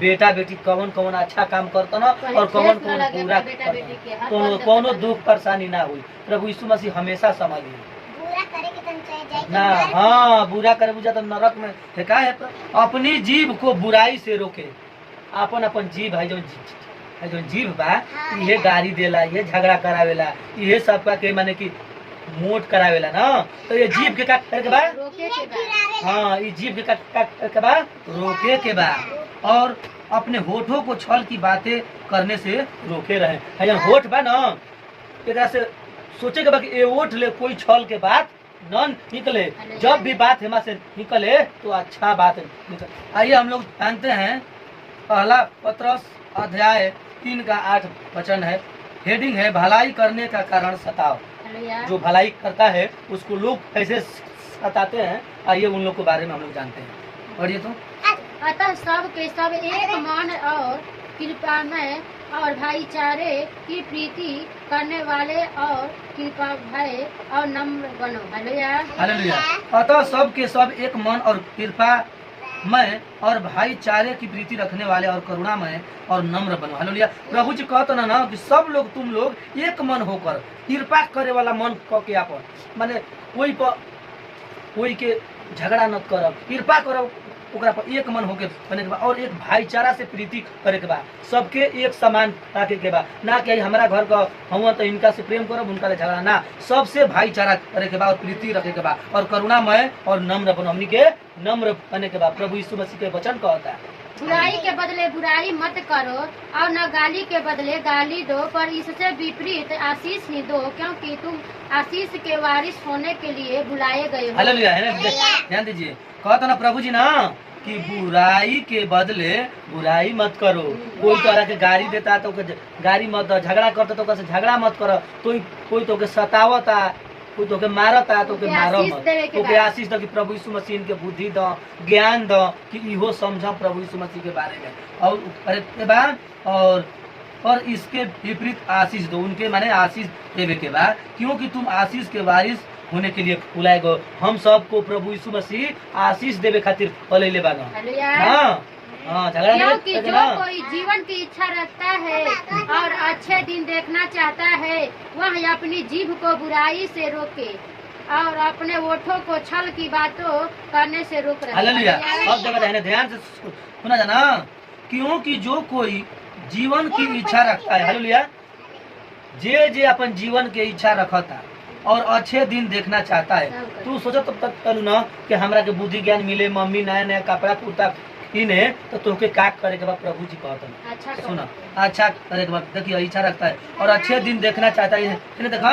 बेटा बेटी कौन कौन अच्छा काम करता ना और कौन कौन पूरा कोनो दुख परेशानी ना हुई। प्रभु यीशु मसीह हमेशा संभाली ना। हाँ, बुरा करे बुझा तो नरक में फेंका है। अपनी जीभ को बुराई से रोके। अपन अपन जीभ है जो जीभ बा, ये गाड़ी देला, ये झगड़ा करावेला, ये सब का के माने की मोट करावेला ना। तो ये जीभ के का करे के बा, हाँ, ये जीभ के का करे के बा, रोके के बा। और अपने होठों को छल की बातें करने से रोके रहे। है जन होठ बा ना, एकरा से सोचे के बा कि ये होठ ले कोई छल के बात न निकले। जब भी बात हमारे से निकले तो अच्छा बात निकले। आइए हम लोग जानते हैं, पहला पत्रस अध्याय 3 का 8 वचन है। हेडिंग है भलाई करने का कारण सताओ। जो भलाई करता है उसको लोग कैसे सताते हैं, आइए उन लोग के बारे में हम लोग जानते हैं। पढ़िए तो। अतः सब के सब एक मान और कृपामय और भाईचारे की प्रीति करने वाले और कृपा भय और नम्र बनो। Hallelujah hallelujah. अतः सब के सब एक मन और कृपामय और भाईचारे की प्रीति रखने वाले और करुणामय और नम्र बनो। हालेलुया। प्रभु जी कहते ना कि सब लोग तुम लोग एक मन होकर कृपा करे वाला मन क के आपन माने कोई के झगड़ा न करब, कृपा करब ओकरा पर एक मन होके बने के बा। और एक भाईचारा से प्रीति करे के बा, सबके एक समान रखे के बा। ना कि हमारा घर का हम तो इनका से प्रेम करब उनका से झगड़ा ना, सबसे भाईचारा करे के बा और प्रीति रखे के बा। और करुणामय और नम्र बनो, हमनी के नम्र बने के बा। प्रभु यीशु मसीह के वचन कहता है बुराई के बदले बुराई मत करो और न गाली के बदले गाली दो, पर इससे विपरीत आशीष ही दो, क्योंकि तुम आशीष के वारिस होने के लिए बुलाए गए हो। हालेलुया। है ना, ध्यान दीजिए। कहता ना प्रभु जी ना कि बुराई के बदले बुराई मत करो। कोई तरह के गाड़ी देता तो गाड़ी मत दो, झगड़ा करता तो कैसे झगड़ा मत करो। कोई तो के सतावता, कोई तो के मारता तो के मारो मत। तो के आशीष दो कि प्रभु यीशु मसीह के बुद्धि दो, ज्ञान दो कि इहो समझो प्रभु यीशु मसीह के बारे में। और करे के बाद और इसके विपरीत आशीष दो, उनके माने आशीष देवे के बाद, क्योंकि तुम आशीष के वारिस होने के लिए बुलाए गो। हम सबको प्रभु यीशु मसीह आशीष देवे खातिर बोलैले बानो। हाँ हाँ, झगड़ा क्योंकि जो कोई जीवन की इच्छा रखता है और अच्छे दिन देखना चाहता है, वह अपनी जीभ को बुराई से रोके और अपने ओठों को छल की बातों करने से रोक रहे। हालेलुया। अब जगह रहने ध्यान से सुना जाना, क्योंकि जो कोई जीवन की इच्छा रखता है, हालेलुया, जे अपन जीवन के इच्छा रखता और अच्छे दिन देखना चाहता है। तू सोचो तब तक करू ना कि हमरा के बुद्धि ज्ञान मिले, मम्मी नया नया कपड़ा कुर्ता इने तो तोके का करे के बाद प्रभु जी कहते हैं अच्छा सुना, अच्छा करे के बाद देखिए इच्छा रखता है और अच्छे दिन देखना चाहता है। इन्हें देखा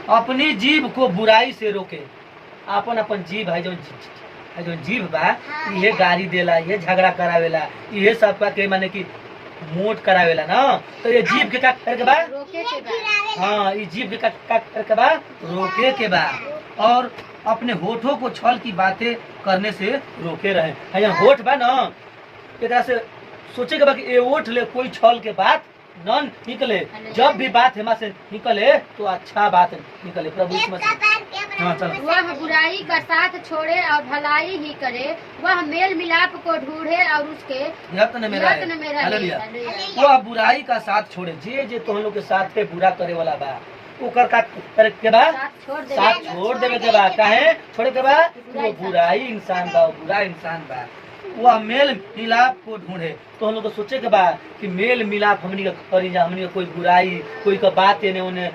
अपनी जीभ को बुराई से रोके। अपन अपन जीभ है जो जीभ बा, ये गाड़ी देला, ये झगड़ा करावेला, ये सब का के माने की मोट करावेला ना। तो ये जीभ के का करे के बा, हाँ, ये जीभ के का करे के बा, रोके के बा। और अपने होठों को छल की बातें करने से रोके रहे। है जन होठ बा ना, एकरा से सोचे के बा कि ये होठ ले कोई छल के बात न निकले। जब भी बात हमारे से निकले तो अच्छा बात निकले। प्रभु यीशु मसीह। हाँ, चलो। वह बुराई का साथ छोड़े और भलाई ही करे, वह मेल मिलाप को ढूंढे और उसके यत्न में रहे। वह बुराई का साथ छोड़े। जे तुम लोग के साथ है बुरा करे वाला बा, ओकर का करे के बाद साथ छोड़ देवे के बाद, काहे छोड़े के बाद, वो बुराई इंसान बा, बुरा इंसान बा। वह मेल मिलाप को ढूंढे। तो हम लोग को सोचे के बाद कि मेल मिलाप हमनी का करी जा, हमनी का कोई बुराई कोई का बात एने ओने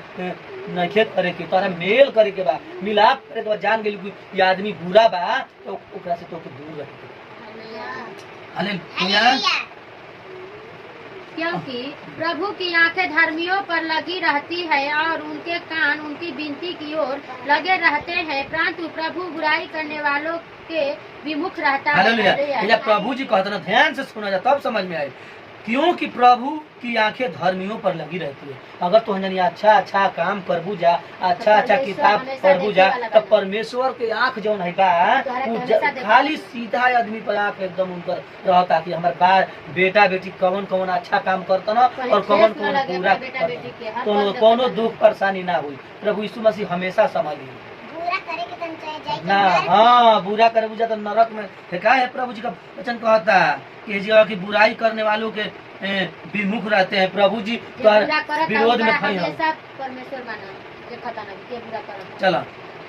नहीं करे के, तोरा मेल करे के बा, मिलाप करे के बाद जान गेली कि आदमी बुरा बा तो ओकरा से तो दूर रहे के। हालेलुया। क्योंकि प्रभु की आंखें धर्मियों पर लगी रहती है और उनके कान उनकी विनती की ओर लगे रहते हैं, परंतु प्रभु बुराई करने वालों के विमुख रहता है। हालेलुया। प्रभु जी कहते ना, ध्यान से सुना जा तब समझ में आए। क्योंकि प्रभु की आंखें धर्मियों पर लगी रहती है। अगर तो अच्छा अच्छा काम करबू जा, अच्छा अच्छा किताब पढ़बू जा, तब परमेश्वर के आंख जो है बा खाली सीधा आदमी पर आंख एकदम उनकर रहता कि हमारे बेटा बेटी कौन कौन अच्छा काम करता ना और कौन कौन पूरा कोनो दुख परेशानी ना हुई। प्रभु यीशु मसीह हमेशा संभाली। ना हाँ बुरा करे बुझा तो नरक में फेंका है। प्रभु जी का वचन कहता है कि जो कि बुराई करने वालों के विमुख रहते हैं। प्रभु जी तो विरोध में खड़ी हो। परमेश्वर माना जे खता ना के बुरा करत। चलो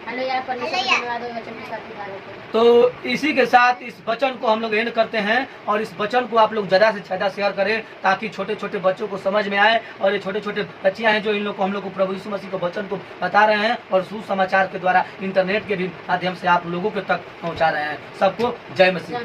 हालेलुया, परमेश्वर धन्यवाद हो वचन के साथ उद्धार हो। तो इसी के साथ इस वचन को हम लोग एंड करते हैं और इस वचन को आप लोग ज्यादा से ज्यादा शेयर करें ताकि छोटे छोटे बच्चों को समझ में आए। और ये छोटे छोटे बच्चियां हैं जो इन लोग को हम लोग को प्रभु यीशु मसीह के वचन को बता रहे हैं और सुसमाचार के द्वारा इंटरनेट के भी माध्यम से आप लोगों के तक पहुंचा रहे हैं। सबको जय मसीह।